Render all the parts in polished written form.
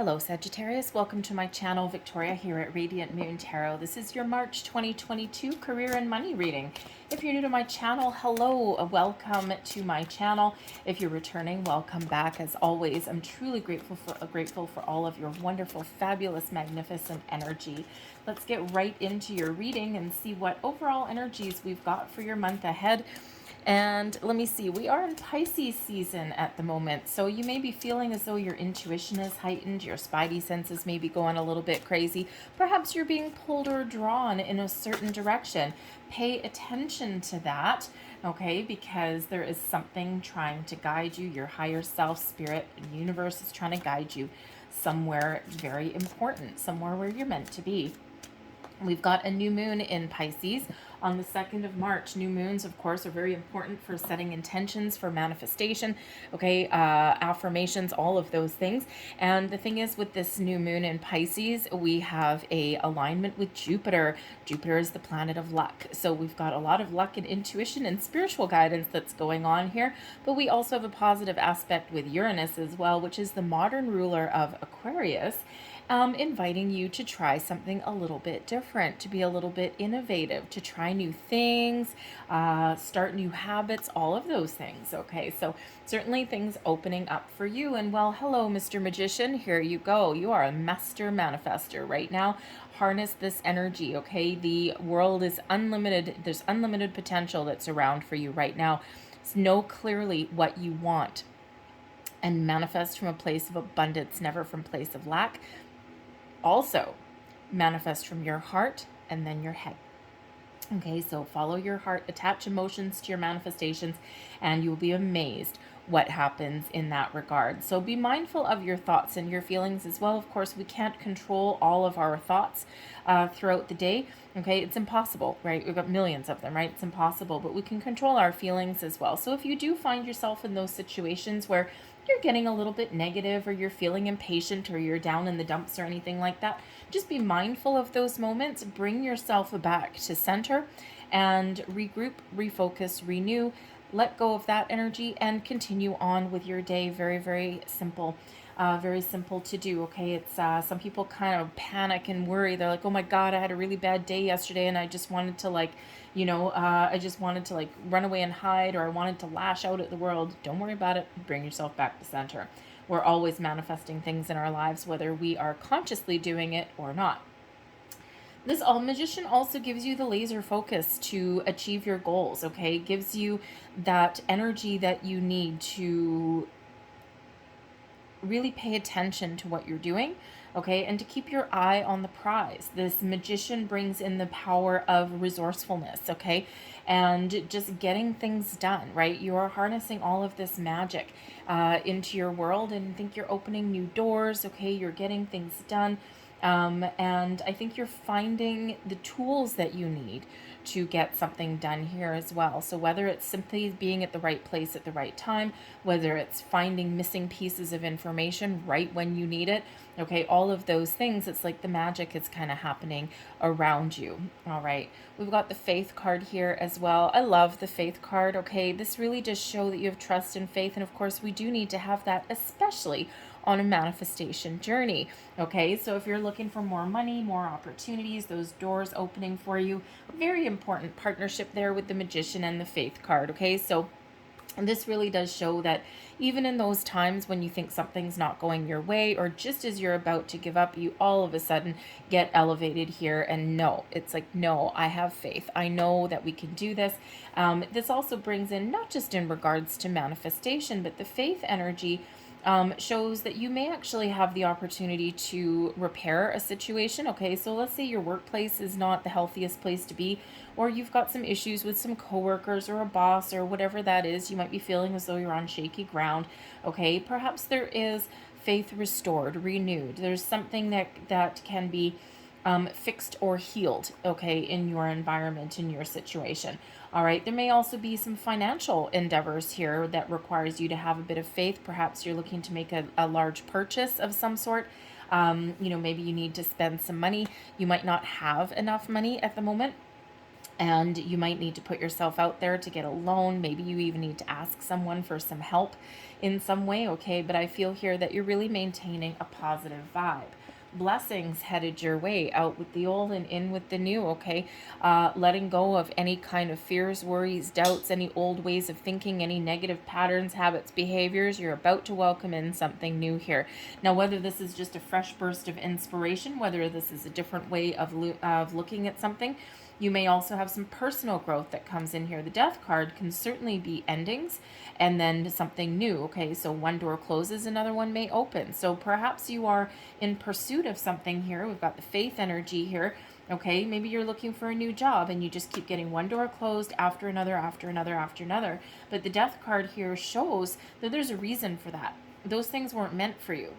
Hello Sagittarius, welcome to my channel. Victoria here at Radiant Moon Tarot. This is your March 2022 career and money reading. If you're new to my channel, hello, welcome to my channel. If you're returning, welcome back. As always, I'm truly grateful for all of your wonderful, fabulous, magnificent energy. Let's get right into your reading and see what overall energies we've got for your month ahead. And let me see, we are in Pisces season at the moment. So you may be feeling as though your intuition is heightened, your spidey senses may be going a little bit crazy. Perhaps you're being pulled or drawn in a certain direction. Pay attention to that, okay? Because there is something trying to guide you. Your higher self, spirit, and universe is trying to guide you somewhere very important, somewhere where you're meant to be. We've got a new moon in Pisces on the 2nd of March. New moons, of course, are very important for setting intentions, for manifestation, okay, affirmations, all of those things. And the thing is, with this new moon in Pisces, we have a alignment with Jupiter. Jupiter is the planet of luck. So we've got a lot of luck and intuition and spiritual guidance that's going on here. But we also have a positive aspect with Uranus as well, which is the modern ruler of Aquarius. Inviting you to try something a little bit different, to be a little bit innovative, to try new things, start new habits, all of those things. Okay, so certainly things opening up for you. And well, hello, Mr. Magician. Here you go. You are a master manifester right now. Harness this energy, okay? The world is unlimited. There's unlimited potential that's around for you right now. So know clearly what you want and manifest from a place of abundance, never from a place of lack. Also, manifest from your heart and then your head. Okay, so follow your heart, attach emotions to your manifestations, and you'll be amazed what happens in that regard. So be mindful of your thoughts and your feelings as well. Of course, we can't control all of our thoughts throughout the day. Okay, it's impossible, right? We've got millions of them, right? It's impossible, but we can control our feelings as well. So if you do find yourself in those situations where you're getting a little bit negative, or you're feeling impatient, or you're down in the dumps or anything like that, just be mindful of those moments. Bring yourself back to center and regroup, refocus, renew, let go of that energy and continue on with your day. Very, very simple. Very simple to do. Okay, it's some people kind of panic and worry. They're like, oh my god, I had a really bad day yesterday and I just wanted to I just wanted to run away and hide, or I wanted to lash out at the world. Don't worry about it. Bring yourself back to center. We're always manifesting things in our lives, whether we are consciously doing it or not. This Magician also gives you the laser focus to achieve your goals, okay? Gives you that energy that you need to really pay attention to what you're doing, okay, and to keep your eye on the prize. This Magician brings in the power of resourcefulness, okay, and just getting things done, right? You are harnessing all of this magic into your world, and I think you're opening new doors, okay, you're getting things done. And I think you're finding the tools that you need to get something done here as well. So whether it's simply being at the right place at the right time, whether it's finding missing pieces of information right when you need it, okay, all of those things, it's like the magic is kind of happening around you. All right, we've got the Faith card here as well. I love the Faith card, okay? This really does show that you have trust and faith, and of course we do need to have that, especially on a manifestation journey. Okay, so if you're looking for more money, more opportunities, those doors opening for you, very important partnership there with the Magician and the Faith card. Okay, so this really does show that even in those times when you think something's not going your way, or just as you're about to give up, you all of a sudden get elevated here. And no, it's like, no, I have faith. I know that we can do this. This also brings in, not just in regards to manifestation, but the faith energy shows that you may actually have the opportunity to repair a situation. Okay, so let's say your workplace is not the healthiest place to be, or you've got some issues with some coworkers or a boss or whatever that is. You might be feeling as though you're on shaky ground. Okay, perhaps there is faith restored, renewed. There's something that can be fixed or healed, okay, in your environment, in your situation. All right, there may also be some financial endeavors here that requires you to have a bit of faith. Perhaps you're looking to make a large purchase of some sort. Maybe you need to spend some money. You might not have enough money at the moment. And you might need to put yourself out there to get a loan. Maybe you even need to ask someone for some help in some way, okay? But I feel here that you're really maintaining a positive vibe. Blessings headed your way, out with the old and in with the new, okay? Letting go of any kind of fears, worries, doubts, any old ways of thinking, any negative patterns, habits, behaviors. You're about to welcome in something new here. Now, whether this is just a fresh burst of inspiration, whether this is a different way of looking at something, you may also have some personal growth that comes in here. The Death card can certainly be endings and then something new. Okay, so one door closes, another one may open. So perhaps you are in pursuit of something here. We've got the Faith energy here. Okay, maybe you're looking for a new job and you just keep getting one door closed after another, after another, after another. But the Death card here shows that there's a reason for that. Those things weren't meant for you.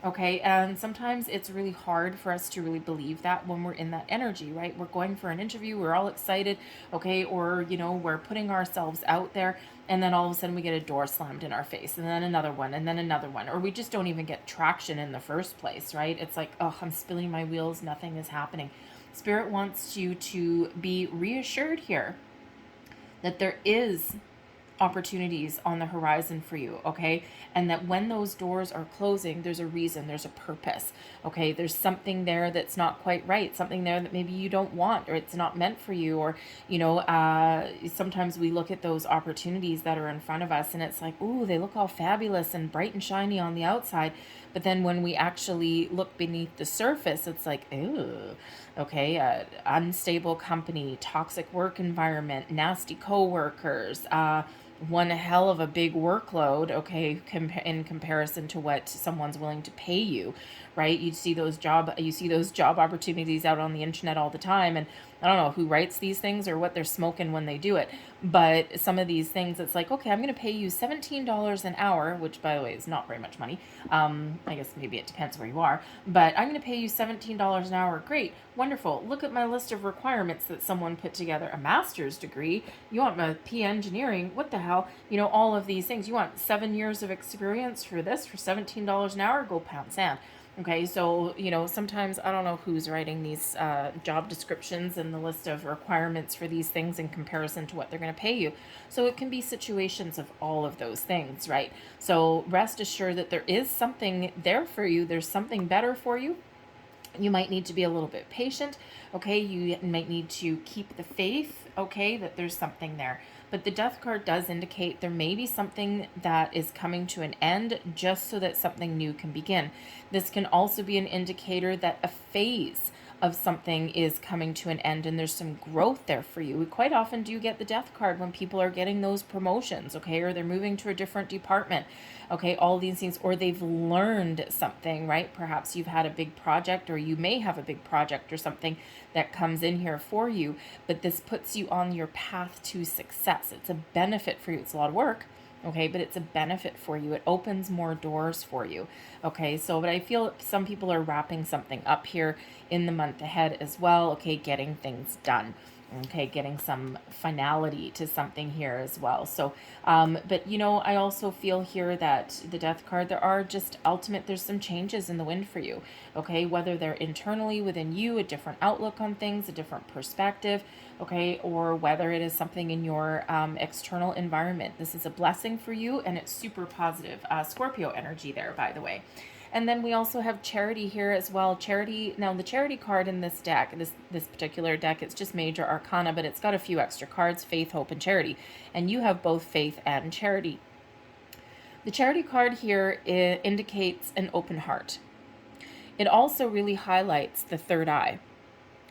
Okay, and sometimes it's really hard for us to really believe that when we're in that energy, right? We're going for an interview, we're all excited, okay, or, you know, we're putting ourselves out there, and then all of a sudden we get a door slammed in our face, and then another one, and then another one, or we just don't even get traction in the first place, right? It's like, oh, I'm spinning my wheels, nothing is happening. Spirit wants you to be reassured here that there is opportunities on the horizon for you, okay? And that when those doors are closing, there's a reason, there's a purpose, okay? There's something there that's not quite right, something there that maybe you don't want, or it's not meant for you, or, you know, sometimes we look at those opportunities that are in front of us and it's like, ooh, they look all fabulous and bright and shiny on the outside, but then when we actually look beneath the surface, it's like, ooh, okay, unstable company, toxic work environment, nasty coworkers, one hell of a big workload, okay, in comparison to what someone's willing to pay you, right? You see those job opportunities out on the internet all the time, and I don't know who writes these things or what they're smoking when they do it, but some of these things, it's like, okay, I'm going to pay you $17 an hour, which by the way is not very much money. I guess maybe it depends where you are, but I'm going to pay you $17 an hour. Great, wonderful. Look at my list of requirements that someone put together. A master's degree. You want my P engineering? What the hell? You know, all of these things. You want 7 years of experience for this for $17 an hour? Go pound sand. Okay, so, you know, sometimes I don't know who's writing these job descriptions and the list of requirements for these things in comparison to what they're going to pay you. So it can be situations of all of those things, right? So rest assured that there is something there for you. There's something better for you. You might need to be a little bit patient, okay? You might need to keep the faith, okay, that there's something there. But the Death card does indicate there may be something that is coming to an end just so that something new can begin. This can also be an indicator that a phase of something is coming to an end and there's some growth there for you. We quite often do get the Death card when people are getting those promotions, okay, or they're moving to a different department, okay, all these things, or they've learned something, right? Perhaps you've had a big project, or you may have a big project or something that comes in here for you, but this puts you on your path to success. It's a benefit for you. It's a lot of work, okay, but it's a benefit for you. It opens more doors for you, okay? So, but I feel some people are wrapping something up here in the month ahead as well, okay, getting things done, okay, getting some finality to something here as well. So, but, you know, I also feel here that the Death card, there's some changes in the wind for you, okay, whether they're internally within you, a different outlook on things, a different perspective, okay, or whether it is something in your external environment. This is a blessing for you, and it's super positive. Scorpio energy there, by the way. And then we also have Charity here as well. Charity, now the Charity card in this deck, this particular deck, it's just major arcana, but it's got a few extra cards, Faith, Hope, and Charity. And you have both Faith and Charity. The Charity card here indicates an open heart. It also really highlights the third eye.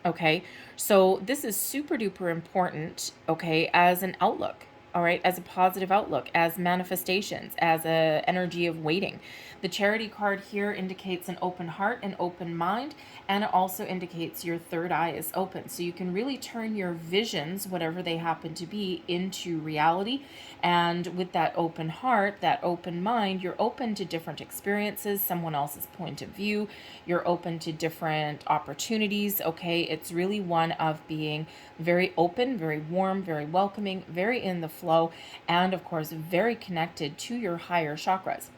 Okay, so this is super duper important, okay, as an outlook, all right, as a positive outlook, as manifestations, as a energy of waiting. The Charity card here indicates an open heart, an open mind, and it also indicates your third eye is open. So you can really turn your visions, whatever they happen to be, into reality. And with that open heart, that open mind, you're open to different experiences, someone else's point of view. You're open to different opportunities, okay? It's really one of being very open, very warm, very welcoming, very in the flow, and of course, very connected to your higher chakras.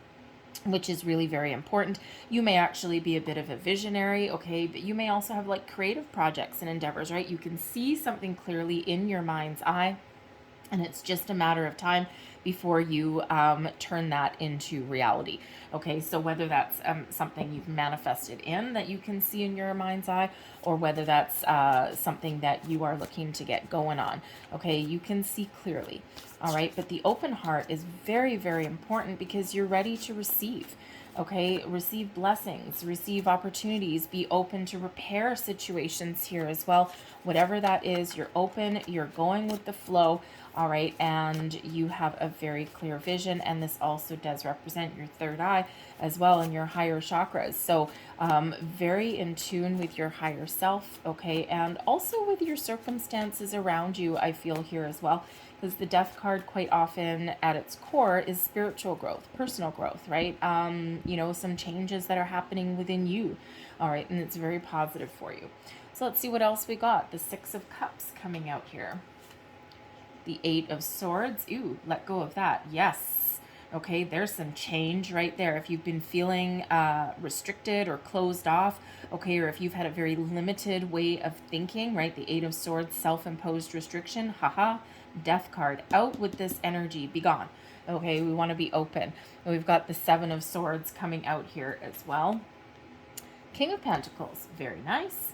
which is really very important. You may actually be a bit of a visionary, okay, but you may also have like creative projects and endeavors, right? You can see something clearly in your mind's eye, and it's just a matter of time before you turn that into reality. Okay, so whether that's something you've manifested in that you can see in your mind's eye, or whether that's something that you are looking to get going on, okay, you can see clearly. All right, but the open heart is very, very important because you're ready to receive. Okay, receive blessings, receive opportunities, be open to repair situations here as well. Whatever that is, you're open, you're going with the flow, all right, and you have a very clear vision, and this also does represent your third eye as well and your higher chakras. So very in tune with your higher self, okay, and also with your circumstances around you, I feel here as well. Because the death card quite often at its core is spiritual growth, personal growth, right? You know, some changes that are happening within you, all right? And it's very positive for you. So let's see what else we got. The Six of Cups coming out here. The Eight of Swords. Ooh, let go of that. Yes. Okay, there's some change right there. If you've been feeling restricted or closed off, okay, or if you've had a very limited way of thinking, right? The Eight of Swords, self-imposed restriction, haha. Death card, out with this energy, be gone. Okay, we want to be open. And we've got the Seven of Swords coming out here as well. King of Pentacles, very nice.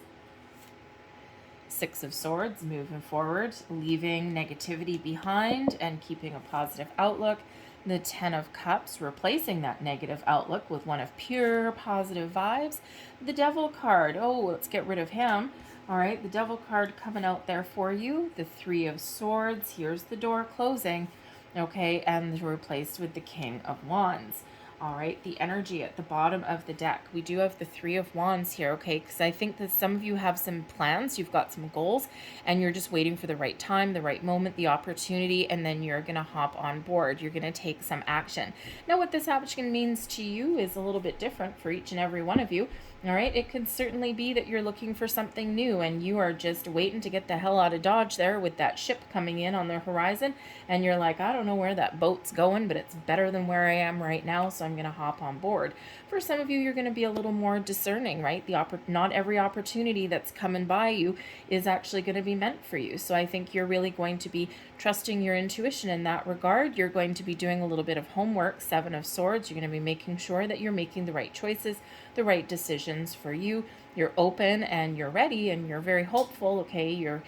Six of Swords, moving forward, leaving negativity behind and keeping a positive outlook. The Ten of Cups, replacing that negative outlook with one of pure positive vibes. The Devil card, oh, let's get rid of him. All right, the Devil card coming out there for you. The Three of Swords, here's the door closing, okay, and replaced with the King of Wands. All right, the energy at the bottom of the deck. We do have the Three of Wands here, okay, because I think that some of you have some plans, you've got some goals, and you're just waiting for the right time, the right moment, the opportunity, and then you're going to hop on board. You're going to take some action. Now, what this action means to you is a little bit different for each and every one of you. All right, it could certainly be that you're looking for something new and you are just waiting to get the hell out of Dodge there with that ship coming in on the horizon, and you're like, I don't know where that boat's going, but it's better than where I am right now, so I'm going to hop on board. For some of you, you're going to be a little more discerning, right? Not every opportunity that's coming by you is actually going to be meant for you. So I think you're really going to be trusting your intuition in that regard. You're going to be doing a little bit of homework, Seven of Swords. You're going to be making sure that you're making the right choices, the right decisions for you. You're open and you're ready and you're very hopeful, okay? You're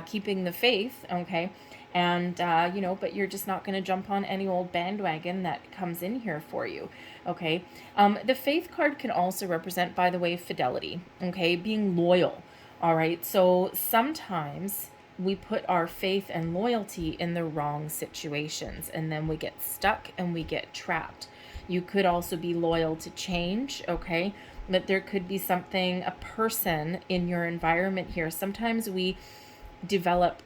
keeping the faith, okay? And, you know, but you're just not going to jump on any old bandwagon that comes in here for you, okay? The Faith card can also represent, by the way, fidelity, okay? Being loyal, all right? So sometimes we put our faith and loyalty in the wrong situations, and then we get stuck and we get trapped. You could also be loyal to change, okay? But there could be something, a person in your environment here. Sometimes we develop,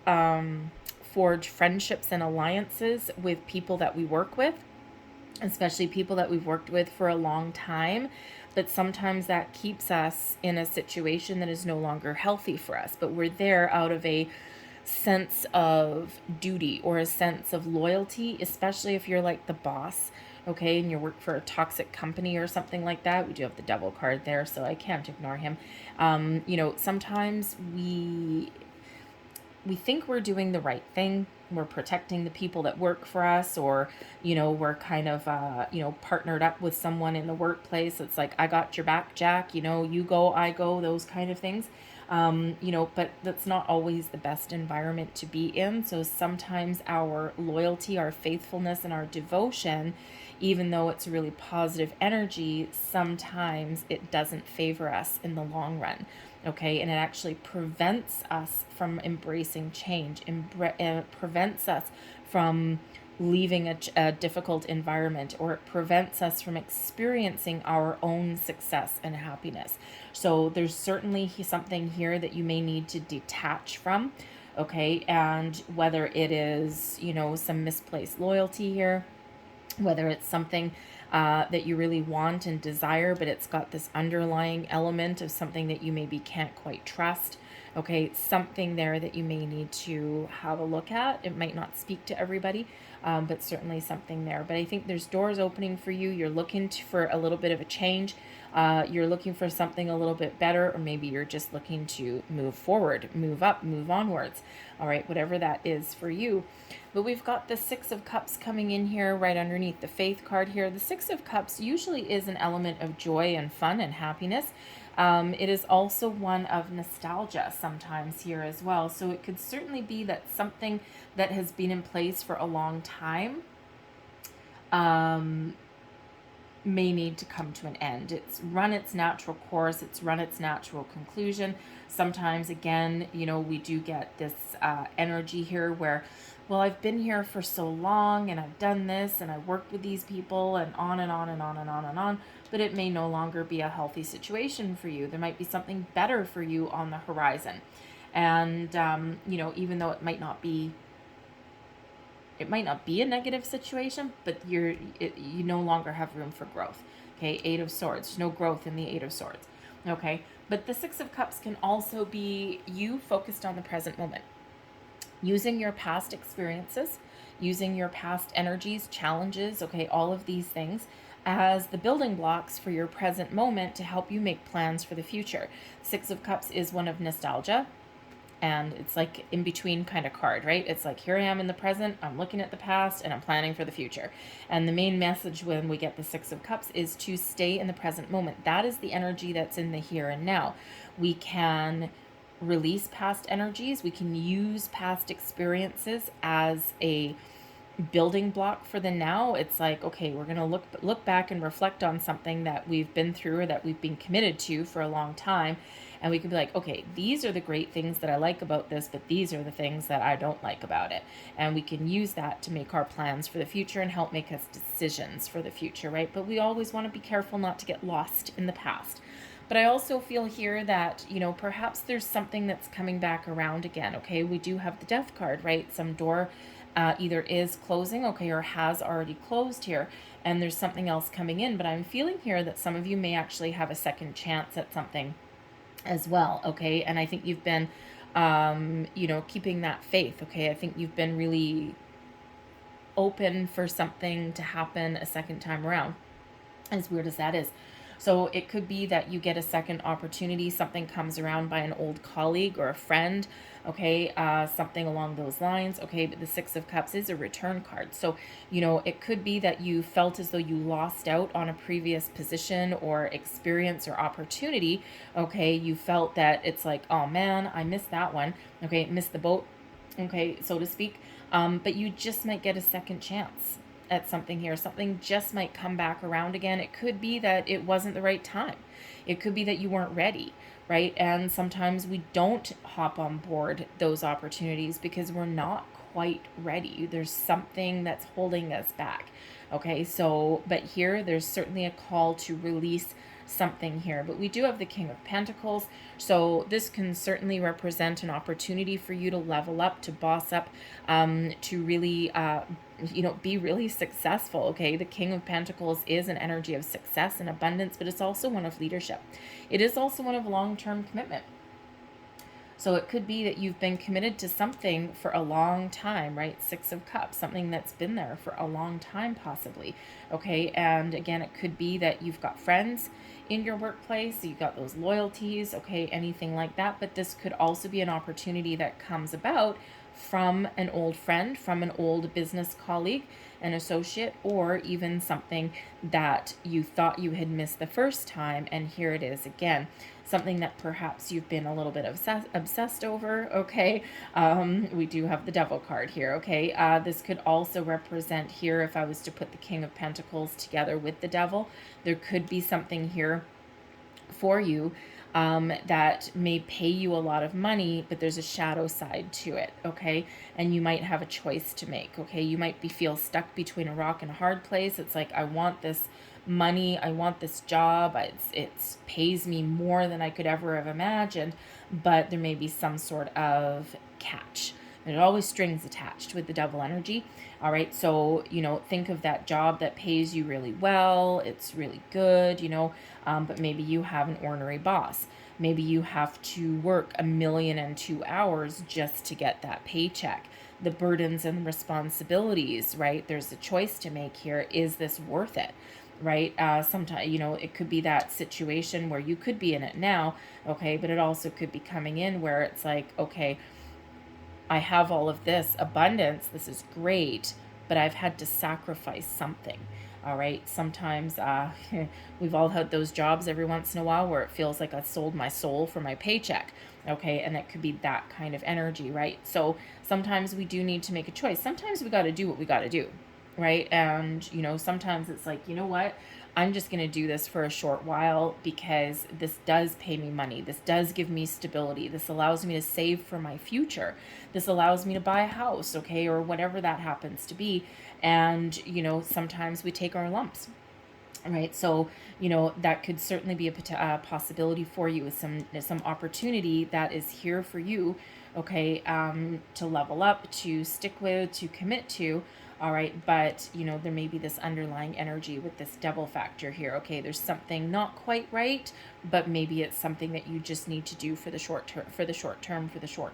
forge friendships and alliances with people that we work with, especially people that we've worked with for a long time. But sometimes that keeps us in a situation that is no longer healthy for us. But we're there out of a sense of duty or a sense of loyalty, especially if you're like the boss, okay, and you work for a toxic company or something like that. We do have the Devil card there, so I can't ignore him. You know, sometimes we think we're doing the right thing. We're protecting the people that work for us, or, you know, we're kind of, you know, partnered up with someone in the workplace. It's like, I got your back, Jack, you know, you go, I go, those kind of things. You know, but that's not always the best environment to be in. So sometimes our loyalty, our faithfulness, and our devotion, even though it's really positive energy, sometimes it doesn't favor us in the long run. Okay, and it actually prevents us from embracing change, prevents us from leaving a difficult environment, or it prevents us from experiencing our own success and happiness. So there's certainly something here that you may need to detach from, okay, and whether it is, you know, some misplaced loyalty here, whether it's something that you really want and desire, but it's got this underlying element of something that you maybe can't quite trust. Okay, something there that you may need to have a look at. It might not speak to everybody, but certainly something there. But I think there's doors opening for you. You're looking for a little bit of a change. You're looking for something a little bit better, or maybe you're just looking to move forward, move up, move onwards. All right, whatever that is for you. But we've got the Six of Cups coming in here right underneath the Faith card here. The Six of Cups usually is an element of joy and fun and happiness. It is also one of nostalgia sometimes here as well. So it could certainly be that something that has been in place for a long time may need to come to an end. It's run its natural course. It's run its natural conclusion. Sometimes, again, you know, we do get this energy here where, well, I've been here for so long and I've done this and I worked with these people and on and on and on and on and on, but it may no longer be a healthy situation for you. There might be something better for you on the horizon. And, you know, even though it might not be a negative situation, but you no longer have room for growth. Okay, Eight of Swords. There's no growth in the Eight of Swords. Okay, but the Six of Cups can also be you focused on the present moment, using your past experiences, using your past energies, challenges, okay, all of these things as the building blocks for your present moment to help you make plans for the future. Six of Cups is one of nostalgia. And it's like in between kind of card, right? It's like, here I am in the present, I'm looking at the past, and I'm planning for the future. And the main message when we get the Six of Cups is to stay in the present moment. That is the energy that's in the here and now. We can release past energies. We can use past experiences as a building block for the now. It's like, okay, we're going to look back and reflect on something that we've been through or that we've been committed to for a long time. And we can be like, okay, these are the great things that I like about this, but these are the things that I don't like about it. And we can use that to make our plans for the future and help make us decisions for the future, right? But we always want to be careful not to get lost in the past. But I also feel here that, you know, perhaps there's something that's coming back around again, okay? We do have the Death card, right? Some door either is closing, okay, or has already closed here, and there's something else coming in. But I'm feeling here that some of you may actually have a second chance at something as well, okay? And I think you've been, you know, keeping that faith, okay? I think you've been really open for something to happen a second time around, as weird as that is. So it could be that you get a second opportunity, something comes around by an old colleague or a friend, okay, something along those lines, okay, but the Six of Cups is a return card. So, you know, it could be that you felt as though you lost out on a previous position or experience or opportunity, okay, you felt that it's like, oh man, I missed that one, okay, missed the boat, okay, so to speak, but you just might get a second chance at something here. Something just might come back around again. It could be that it wasn't the right time. It could be that you weren't ready, right? And sometimes we don't hop on board those opportunities because we're not quite ready. There's something that's holding us back. Okay, so, but here there's certainly a call to release something here. But we do have the King of Pentacles, so this can certainly represent an opportunity for you to level up, to boss up, to really you know, be really successful. Okay, the King of Pentacles is an energy of success and abundance, but it's also one of leadership. It is also one of long-term commitment. So it could be that you've been committed to something for a long time, right? Six of Cups, something that's been there for a long time possibly, okay? And again, it could be that you've got friends in your workplace, you've got those loyalties, okay, anything like that. But this could also be an opportunity that comes about from an old friend, from an old business colleague, an associate, or even something that you thought you had missed the first time, and here it is again. Something that perhaps you've been a little bit obsessed over, okay? We do have the Devil card here, okay? This could also represent here, if I was to put the King of Pentacles together with the Devil, there could be something here for you that may pay you a lot of money, but there's a shadow side to it, okay? And you might have a choice to make, okay? You might feel stuck between a rock and a hard place. It's like, I want this money, I want this job, it pays me more than I could ever have imagined, but there may be some sort of catch. There's always strings attached with the Devil energy. All right, so, think of that job that pays you really well. It's really good, but maybe you have an ornery boss. Maybe you have to work 1,000,002 hours just to get that paycheck. The burdens and responsibilities, right? There's a choice to make here. Is this worth it? Right? Sometimes, it could be that situation where you could be in it now, okay, but it also could be coming in where it's like, okay, I have all of this abundance. This is great, but I've had to sacrifice something. All right. Sometimes we've all had those jobs every once in a while where it feels like I sold my soul for my paycheck. Okay. And it could be that kind of energy, right? So sometimes we do need to make a choice. Sometimes we got to do what we got to do, right? And, sometimes it's like, you know what? I'm just going to do this for a short while because this does pay me money. This does give me stability. This allows me to save for my future. This allows me to buy a house, okay, or whatever that happens to be. And, sometimes we take our lumps. Right, so that could certainly be a possibility for you, with some opportunity that is here for you, okay, to level up, to stick with, to commit to. All right, but there may be this underlying energy with this Devil factor here. Okay, there's something not quite right, but maybe it's something that you just need to do for the short term, for the short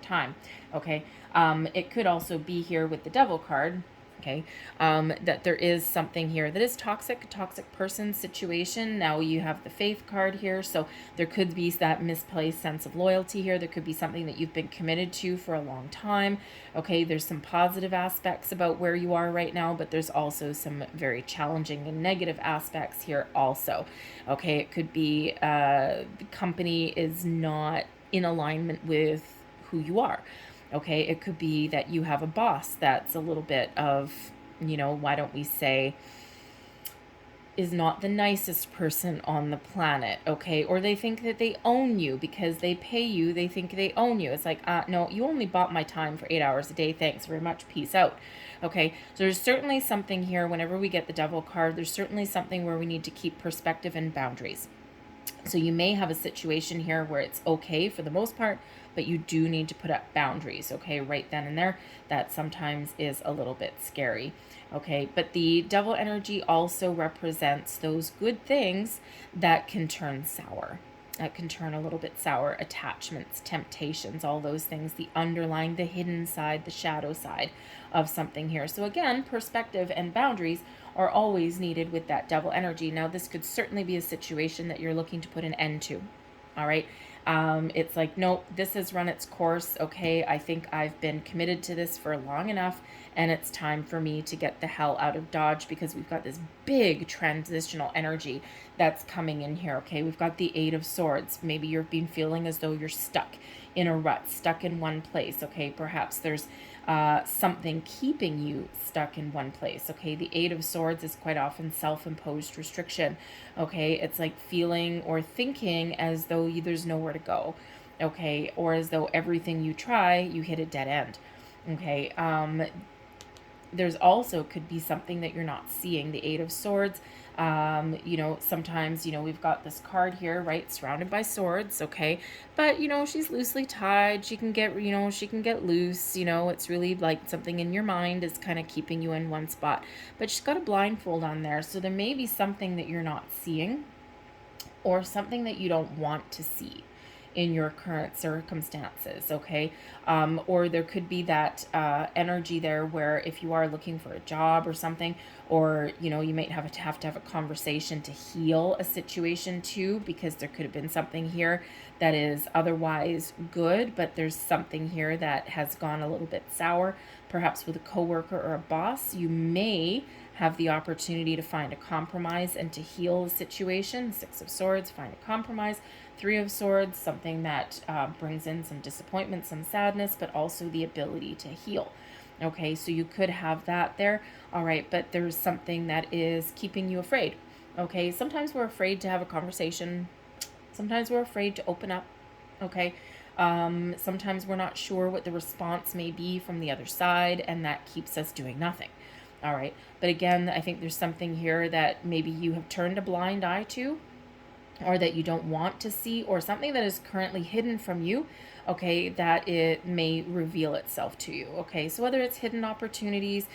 time. Okay, it could also be here with the Devil card. Okay, that there is something here that is toxic person situation. Now you have the Faith card here, so there could be that misplaced sense of loyalty here. There could be something that you've been committed to for a long time. Okay, there's some positive aspects about where you are right now, but there's also some very challenging and negative aspects here also. Okay, it could be the company is not in alignment with who you are. Okay, it could be that you have a boss that's a little bit of, why don't we say, is not the nicest person on the planet, okay? Or they think that they own you because they pay you, they think they own you. It's like, no, you only bought my time for 8 hours a day. Thanks very much. Peace out. Okay, so there's certainly something here. Whenever we get the Devil card, there's certainly something where we need to keep perspective and boundaries. So you may have a situation here where it's okay for the most part, but you do need to put up boundaries, okay, right then and there. That sometimes is a little bit scary, okay? But the Devil energy also represents those good things that can turn sour. That can turn a little bit sour. Attachments, temptations, all those things, the underlying, the hidden side, the shadow side of something here. So again, perspective and boundaries are always needed with that Devil energy. Now, this could certainly be a situation that you're looking to put an end to. All right. It's like, nope, this has run its course. Okay, I think I've been committed to this for long enough, and it's time for me to get the hell out of Dodge, because we've got this big transitional energy that's coming in here. Okay, we've got the Eight of Swords. Maybe you've been feeling as though you're stuck in a rut, stuck in one place. Okay, perhaps there's something keeping you stuck in one place. Okay, the Eight of Swords is quite often self-imposed restriction. Okay, it's like feeling or thinking as though there's nowhere to go. Okay, or as though everything you try, you hit a dead end. Okay, there's also could be something that you're not seeing. The Eight of Swords, sometimes, we've got this card here, right, surrounded by swords, okay, but, she's loosely tied. She can get, she can get loose, it's really like something in your mind is kind of keeping you in one spot, but she's got a blindfold on there. So there may be something that you're not seeing, or something that you don't want to see in your current circumstances, okay? Or there could be that energy there where if you are looking for a job or something, or, you might have to have a conversation to heal a situation too, because there could have been something here that is otherwise good, but there's something here that has gone a little bit sour, perhaps with a coworker or a boss. You may have the opportunity to find a compromise and to heal the situation. Six of Swords, find a compromise. Three of Swords, something that brings in some disappointment, some sadness, but also the ability to heal. Okay, so you could have that there. All right, but there's something that is keeping you afraid. Okay, sometimes we're afraid to have a conversation. Sometimes we're afraid to open up. Okay, sometimes we're not sure what the response may be from the other side, and that keeps us doing nothing. All right, but again, I think there's something here that maybe you have turned a blind eye to. or that you don't want to see, or something that is currently hidden from you, okay, that it may reveal itself to you, okay? So whether it's hidden opportunities,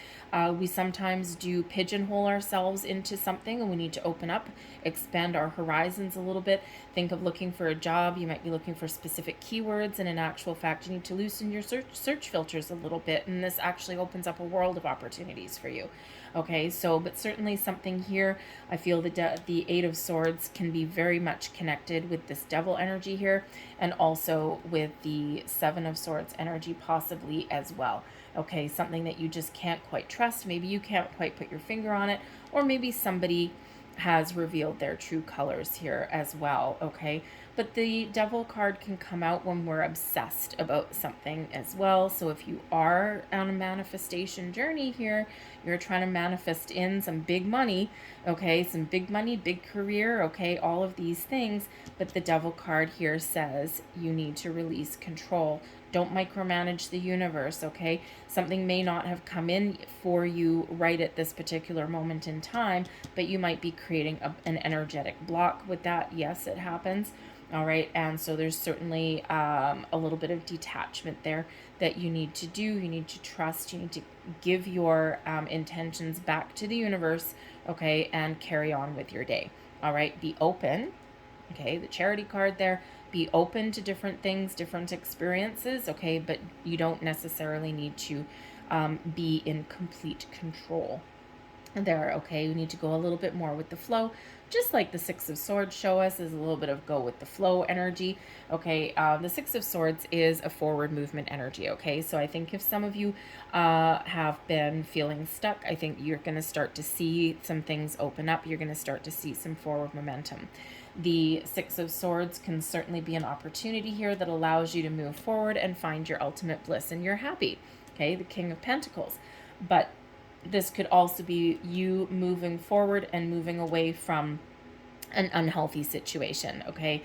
we sometimes do pigeonhole ourselves into something, and we need to open up, expand our horizons a little bit. Think of looking for a job. You might be looking for specific keywords, and in actual fact, you need to loosen your search filters a little bit, and this actually opens up a world of opportunities for you. Okay, so, but certainly something here, I feel the Eight of Swords can be very much connected with this devil energy here, and also with the Seven of Swords energy possibly as well. Okay, something that you just can't quite trust. Maybe you can't quite put your finger on it, or maybe somebody has revealed their true colors here as well, okay? But the devil card can come out when we're obsessed about something as well. So if you are on a manifestation journey here, you're trying to manifest in some big money, okay? Some big money, big career, okay? All of these things. But the devil card here says you need to release control. Don't micromanage the universe, okay? Something may not have come in for you right at this particular moment in time, but you might be creating an energetic block with that. Yes, it happens. All right, and so there's certainly a little bit of detachment there that you need to do. You need to trust. You need to give your intentions back to the universe, okay, and carry on with your day. All right, be open. Okay, the charity card there. Be open to different things, different experiences, okay, but you don't necessarily need to be in complete control there, okay? We need to go a little bit more with the flow, just like the Six of Swords show us is a little bit of go with the flow energy, okay? The Six of Swords is a forward movement energy, okay? So I think if some of you have been feeling stuck, I think you're going to start to see some things open up. You're going to start to see some forward momentum. The Six of Swords can certainly be an opportunity here that allows you to move forward and find your ultimate bliss and you're happy, okay? The King of Pentacles. But this could also be you moving forward and moving away from an unhealthy situation, okay?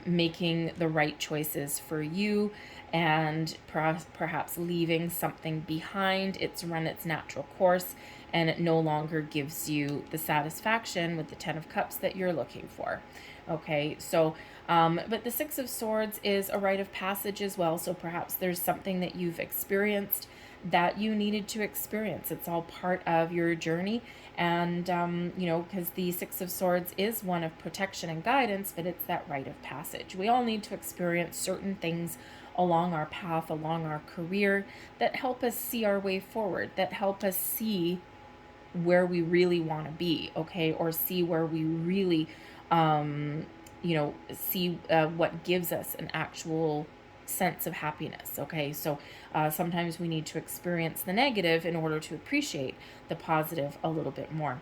Making the right choices for you and perhaps leaving something behind. It's run its natural course and it no longer gives you the satisfaction with the Ten of Cups that you're looking for, okay? So, but the Six of Swords is a rite of passage as well, so perhaps there's something that you've experienced that you needed to experience. It's all part of your journey. And, you know, because the Six of Swords is one of protection and guidance, but it's that rite of passage. We all need to experience certain things along our path, along our career, that help us see our way forward, that help us see where we really want to be, okay? Or see where we really, you know, see what gives us an actual sense of happiness, okay? So sometimes we need to experience the negative in order to appreciate the positive a little bit more.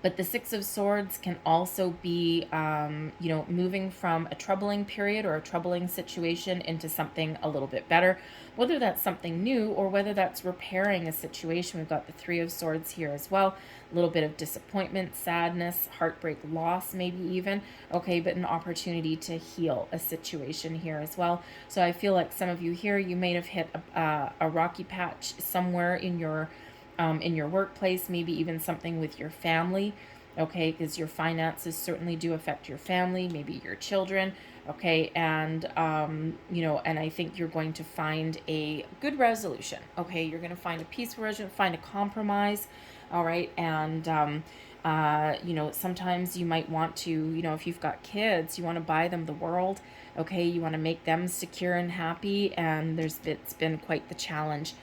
But the Six of Swords can also be, you know, moving from a troubling period or a troubling situation into something a little bit better, whether that's something new or whether that's repairing a situation. We've got the Three of Swords here as well. A little bit of disappointment, sadness, heartbreak, loss, maybe even, okay, but an opportunity to heal a situation here as well. So I feel like some of you here, you may have hit a rocky patch somewhere in your workplace, maybe even something with your family, okay, because your finances certainly do affect your family, maybe your children, okay, and, you know, and I think you're going to find a good resolution, okay, you're going to find a peaceful resolution, find a compromise, all right, and, you know, sometimes you might want to, you know, if you've got kids, you want to buy them the world, okay, you want to make them secure and happy, and it's been quite the challenge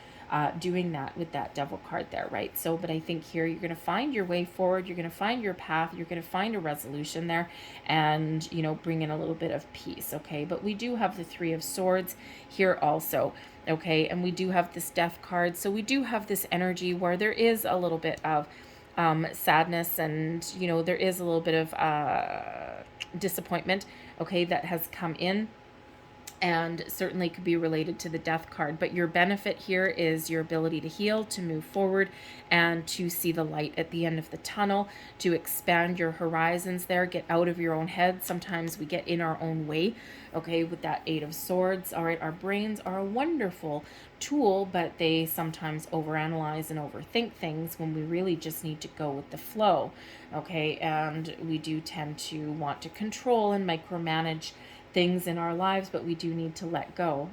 doing that with that Devil card there, right? So, but I think here you're going to find your way forward, you're going to find your path, you're going to find a resolution there, and, you know, bring in a little bit of peace, okay? But we do have the Three of Swords here also, okay? And we do have this Death card, so we do have this energy where there is a little bit of sadness, and, you know, there is a little bit of disappointment, okay, that has come in. and certainly could be related to the death card. But your benefit here is your ability to heal, to move forward, and to see the light at the end of the tunnel, to expand your horizons there, get out of your own head. Sometimes we get in our own way, okay, with that Eight of Swords. All right, our brains are a wonderful tool, but they sometimes overanalyze and overthink things when we really just need to go with the flow, okay? And we do tend to want to control and micromanage things in our lives, but we do need to let go,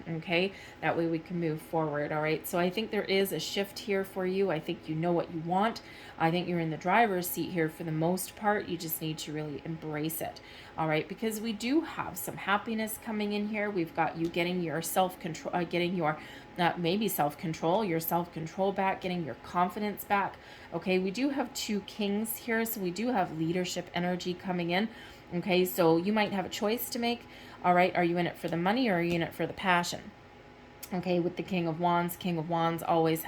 okay? That way we can move forward, all right? So I think there is a shift here for you. I think you know what you want. I think you're in the driver's seat here for the most part. You just need to really embrace it, all right? Because we do have some happiness coming in here. We've got you getting your self-control, getting your maybe self-control, your self-control back, getting your confidence back, okay? We do have two kings here, so we do have leadership energy coming in. Okay, so you might have a choice to make. All right, are you in it for the money or are you in it for the passion? Okay, with the King of Wands always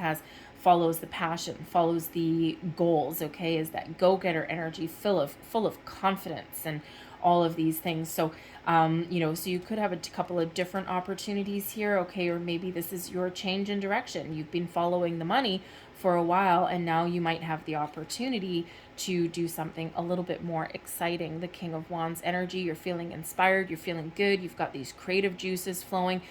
follows the passion, follows the goals, okay, is that go-getter energy, full of confidence and all of these things. So, you know, so you could have a couple of different opportunities here, okay, or maybe this is your change in direction. You've been following the money for a while, and now you might have the opportunity to do something a little bit more exciting. The King of Wands energy, you're feeling inspired, you're feeling good, you've got these creative juices flowing,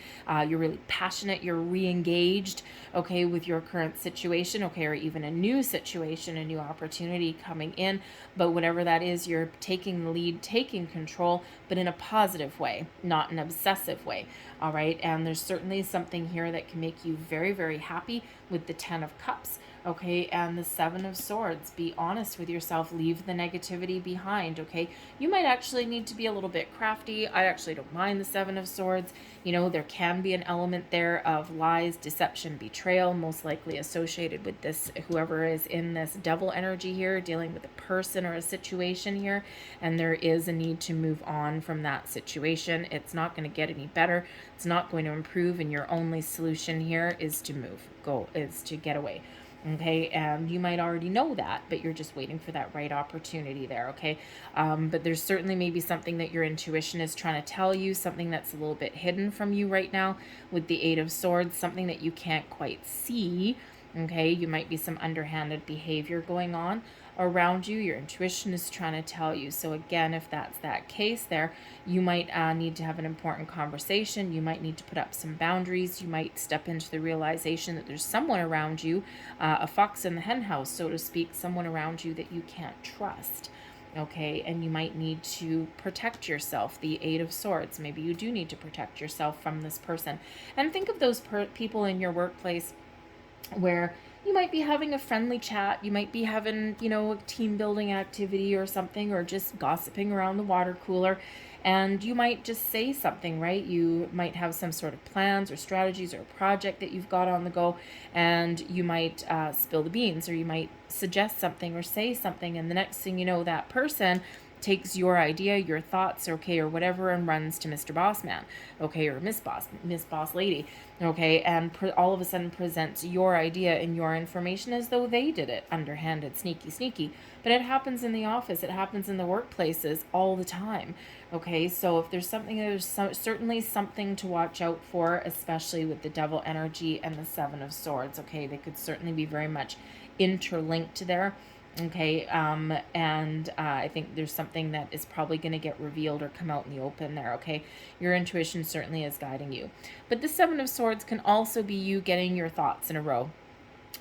you're really passionate, you're re-engaged, okay, with your current situation, okay, or even a new situation, a new opportunity coming in. But whatever that is, you're taking the lead, taking control, but in a positive way, not an obsessive way, all right? And there's certainly something here that can make you very, very happy with the Ten of Cups, okay, and the Seven of Swords. Be honest with yourself, leave the negativity behind, okay? You might actually need to be a little bit crafty. I actually don't mind the Seven of Swords. You know, there can be an element there of lies, deception, betrayal, most likely associated with this, whoever is in this devil energy here, dealing with a person or a situation here, and there is a need to move on from that situation. It's not going to get any better. It's not going to improve, and your only solution here is to move, is to get away. Okay, and you might already know that, but you're just waiting for that right opportunity there, okay? But there's certainly maybe something that your intuition is trying to tell you, something that's a little bit hidden from you right now with the Eight of Swords, something that you can't quite see, okay? You might be some underhanded behavior going on around you. Your intuition is trying to tell you. So again, if that's that case there, you might need to have an important conversation. You might need to put up some boundaries. You might step into the realization that there's someone around you, a fox in the hen house, so to speak, someone around you that you can't trust. Okay, and you might need to protect yourself. The Eight of Swords, maybe you do need to protect yourself from this person. And think of those people in your workplace where you might be having a friendly chat, you might be having, you know, a team building activity or something, or just gossiping around the water cooler, and you might just say something, right? You might have some sort of plans or strategies or a project that you've got on the go, and you might spill the beans, or you might suggest something or say something, and the next thing you know, that person takes your idea, your thoughts, okay, or whatever, and runs to Mr. Boss Man, okay, or Miss Boss Lady, okay, and all of a sudden presents your idea and your information as though they did it, underhanded, sneaky. But it happens in the office, it happens in the workplaces all the time, okay? So if there's something, certainly something to watch out for, especially with the devil energy and the Seven of Swords, okay? They could certainly be very much interlinked there. Okay, and I think there's something that is probably going to get revealed or come out in the open there, okay? Your intuition certainly is guiding you. But the Seven of Swords can also be you getting your thoughts in a row,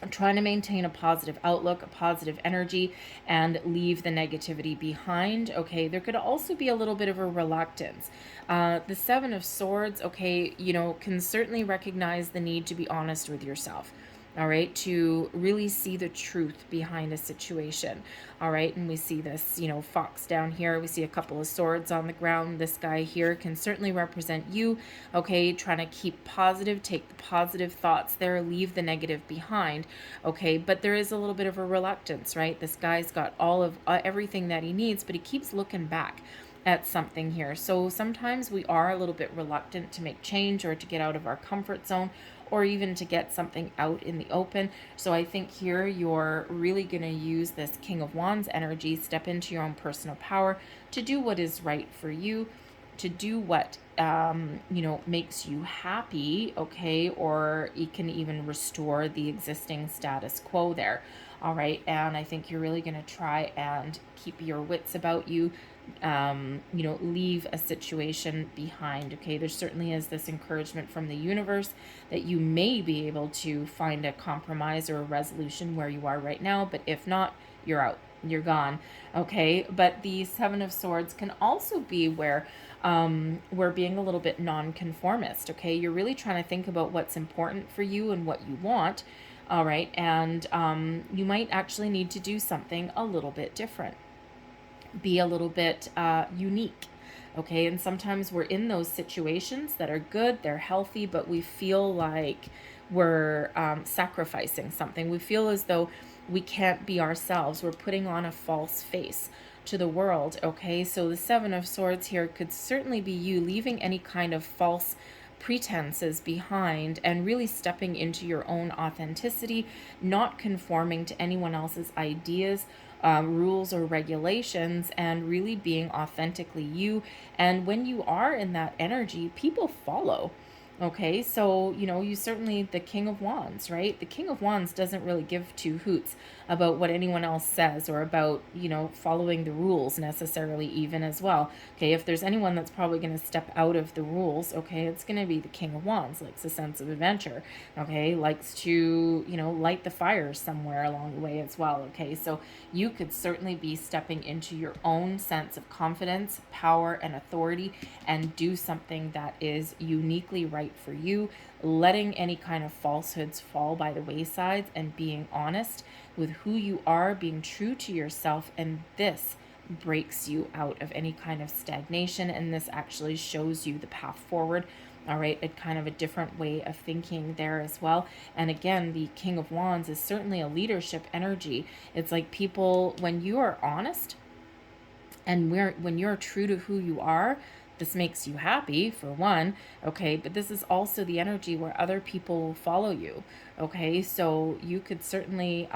trying to maintain a positive outlook, a positive energy, and leave the negativity behind, okay? There could also be a little bit of a reluctance. The Seven of Swords, okay, you know, can certainly recognize the need to be honest with yourself. All right, to really see the truth behind a situation. All right, and we see this, you know, fox down here. We see a couple of swords on the ground. This guy here can certainly represent you, okay, trying to keep positive, take the positive thoughts there, leave the negative behind, okay, but there is a little bit of a reluctance, right? This guy's got all of everything that he needs, but he keeps looking back at something here. So sometimes we are a little bit reluctant to make change or to get out of our comfort zone, or even to get something out in the open. So I think here you're really going to use this King of Wands energy, step into your own personal power to do what is right for you, to do what, you know, makes you happy, okay, or it can even restore the existing status quo there. All right, and I think you're really going to try and keep your wits about you, you know, leave a situation behind, okay? There certainly is this encouragement from the universe that you may be able to find a compromise or a resolution where you are right now, but if not, you're out, you're gone, okay? But the Seven of Swords can also be where we're being a little bit nonconformist, okay? You're really trying to think about what's important for you and what you want, all right? And you might actually need to do something a little bit different, be a little bit unique, okay? And sometimes we're in those situations that are good, they're healthy, but we feel like we're sacrificing something. We feel as though we can't be ourselves. We're putting on a false face to the world, okay? So the Seven of Swords here could certainly be you leaving any kind of false pretenses behind and really stepping into your own authenticity, not conforming to anyone else's ideas, rules or regulations, and really being authentically you. And when you are in that energy, people follow. Okay, so, you know, you certainly, the King of Wands, right? The King of Wands doesn't really give two hoots about what anyone else says or about, you know, following the rules necessarily even as well. Okay, if there's anyone that's probably going to step out of the rules, okay, it's going to be the King of Wands, likes a sense of adventure, okay, likes to, you know, light the fire somewhere along the way as well, okay? So you could certainly be stepping into your own sense of confidence, power, and authority and do something that is uniquely right for you, letting any kind of falsehoods fall by the wayside and being honest with who you are, being true to yourself. And this breaks you out of any kind of stagnation, and this actually shows you the path forward. All right, a kind of a different way of thinking there as well. And again, the King of Wands is certainly a leadership energy. It's like people, when you are honest and when you're true to who you are, this makes you happy, for one, okay? But this is also the energy where other people will follow you, okay? So you could certainly,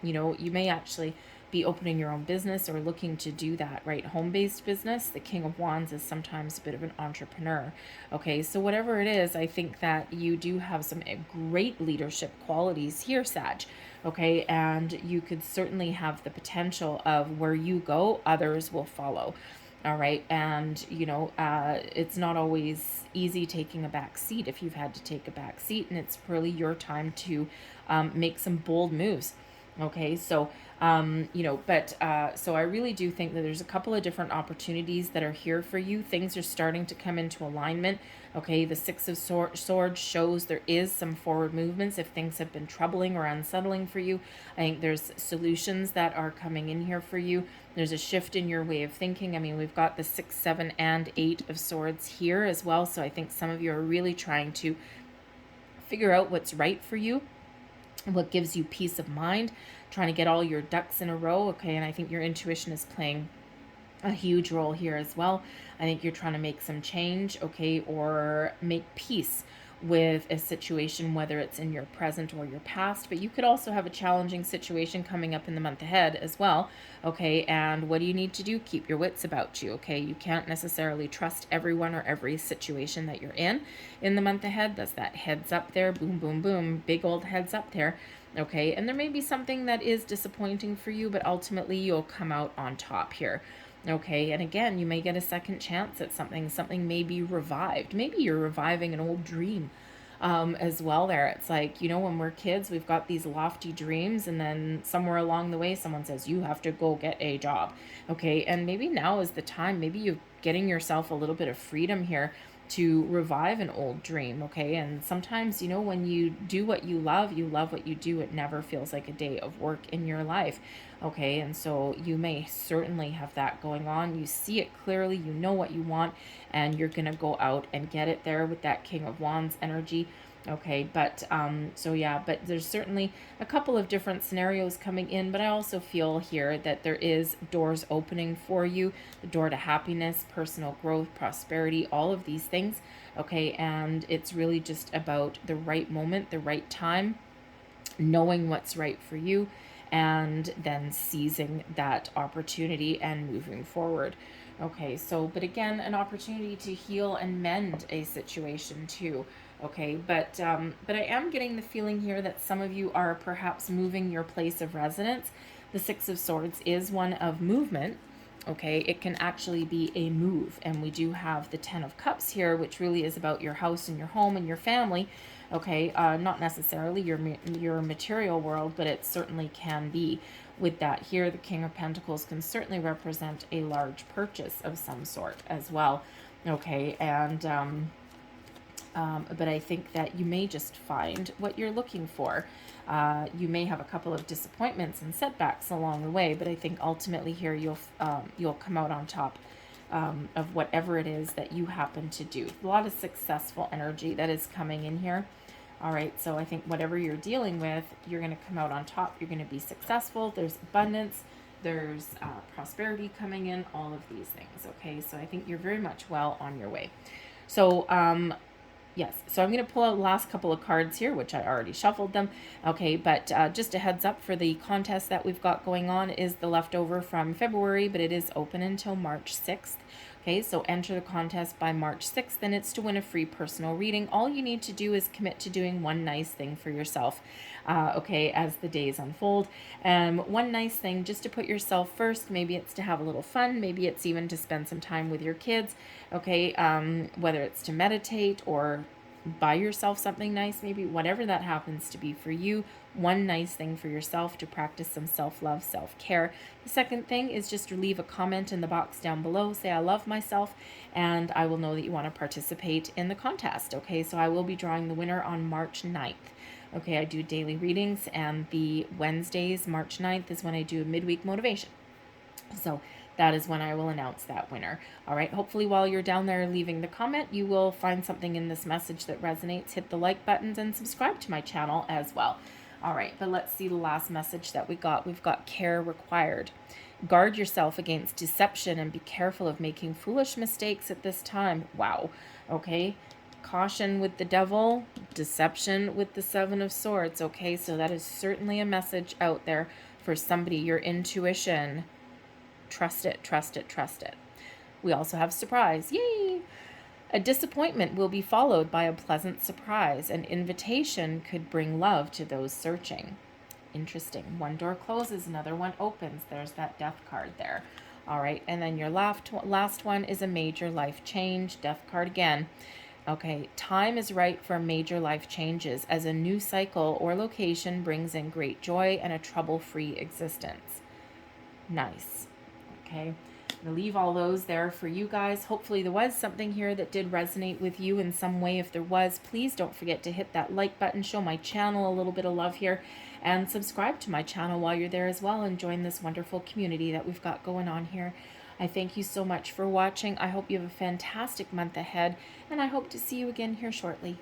you know, you may actually be opening your own business or looking to do that, right? Home-based business. The King of Wands is sometimes a bit of an entrepreneur, okay? So whatever it is, I think that you do have some great leadership qualities here, Sag, okay? And you could certainly have the potential of where you go, others will follow. All right. And, you know, it's not always easy taking a back seat if you've had to take a back seat, and it's really your time to make some bold moves. Okay. So, you know, but so I really do think that there's a couple of different opportunities that are here for you. Things are starting to come into alignment. Okay. The Six of Swords shows there is some forward movements. If things have been troubling or unsettling for you, I think there's solutions that are coming in here for you. There's a shift in your way of thinking. I mean, we've got the 6, 7, and 8 of Swords here as well. So I think some of you are really trying to figure out what's right for you, what gives you peace of mind, trying to get all your ducks in a row, okay? And I think your intuition is playing a huge role here as well. I think you're trying to make some change, okay, or make peace with a situation, whether it's in your present or your past. But you could also have a challenging situation coming up in the month ahead as well, okay? And what do you need to do? Keep your wits about you, okay? You can't necessarily trust everyone or every situation that you're in the month ahead. That's that heads up there, boom, boom, boom, big old heads up there, okay? And there may be something that is disappointing for you, but ultimately you'll come out on top here. Okay, and again, you may get a second chance at something. Something may be revived. Maybe you're reviving an old dream as well there. It's like, you know, when we're kids, we've got these lofty dreams, and then somewhere along the way, someone says, you have to go get a job. Okay, and maybe now is the time. Maybe you're getting yourself a little bit of freedom here to revive an old dream, okay? And sometimes, you know, when you do what you love what you do, it never feels like a day of work in your life, okay? And so you may certainly have that going on. You see it clearly, you know what you want, and you're gonna go out and get it there with that King of Wands energy. Okay, but so yeah, but there's certainly a couple of different scenarios coming in, but I also feel here that there is doors opening for you, the door to happiness, personal growth, prosperity, all of these things. Okay, and it's really just about the right moment, the right time, knowing what's right for you, and then seizing that opportunity and moving forward. Okay, so, but again, an opportunity to heal and mend a situation too. Okay, but I am getting the feeling here that some of you are perhaps moving your place of residence. The Six of Swords is one of movement. Okay, it can actually be a move, and we do have the Ten of Cups here, which really is about your house and your home and your family. Okay, not necessarily your material world, but it certainly can be. With that here, the King of Pentacles can certainly represent a large purchase of some sort as well. Okay, and but I think that you may just find what you're looking for. You may have a couple of disappointments and setbacks along the way, but I think ultimately here you'll come out on top of whatever it is that you happen to do. A lot of successful energy that is coming in here. All right, so I think whatever you're dealing with, you're going to come out on top. You're going to be successful. There's abundance. There's prosperity coming in, all of these things. Okay, so I think you're very much well on your way. So, yes, so I'm going to pull out the last couple of cards here, which I already shuffled them. Okay, but just a heads up for the contest that we've got going on is the leftover from February, but it is open until March 6th. Okay, so enter the contest by March 6th, and it's to win a free personal reading. All you need to do is commit to doing one nice thing for yourself, okay, as the days unfold. One nice thing, just to put yourself first. Maybe it's to have a little fun. Maybe it's even to spend some time with your kids, okay, whether it's to meditate or buy yourself something nice, maybe whatever that happens to be for you. One nice thing for yourself to practice some self-love, self-care. The second thing is just to leave a comment in the box down below. Say, I love myself, and I will know that you want to participate in the contest. Okay, so I will be drawing the winner on March 9th. Okay, I do daily readings, and the Wednesdays, March 9th, is when I do a midweek motivation. So that is when I will announce that winner. All right, hopefully while you're down there leaving the comment, you will find something in this message that resonates. Hit the like buttons and subscribe to my channel as well. All right, but let's see the last message that we got. We've got care required. Guard yourself against deception and be careful of making foolish mistakes at this time. Wow. Okay. Caution with the devil, deception with the Seven of Swords. Okay, so that is certainly a message out there for somebody. Your intuition. Trust it, trust it, trust it. We also have surprise. Yay! A disappointment will be followed by a pleasant surprise. An invitation could bring love to those searching. Interesting. One door closes, another one opens. There's that Death card there. All right, and then your last one is a major life change. Death card again. Okay, time is right for major life changes as a new cycle or location brings in great joy and a trouble-free existence. Nice. Okay, I'm going to leave all those there for you guys. Hopefully there was something here that did resonate with you in some way. If there was, please don't forget to hit that like button, show my channel a little bit of love here, and subscribe to my channel while you're there as well, and join this wonderful community that we've got going on here. I thank you so much for watching. I hope you have a fantastic month ahead, and I hope to see you again here shortly.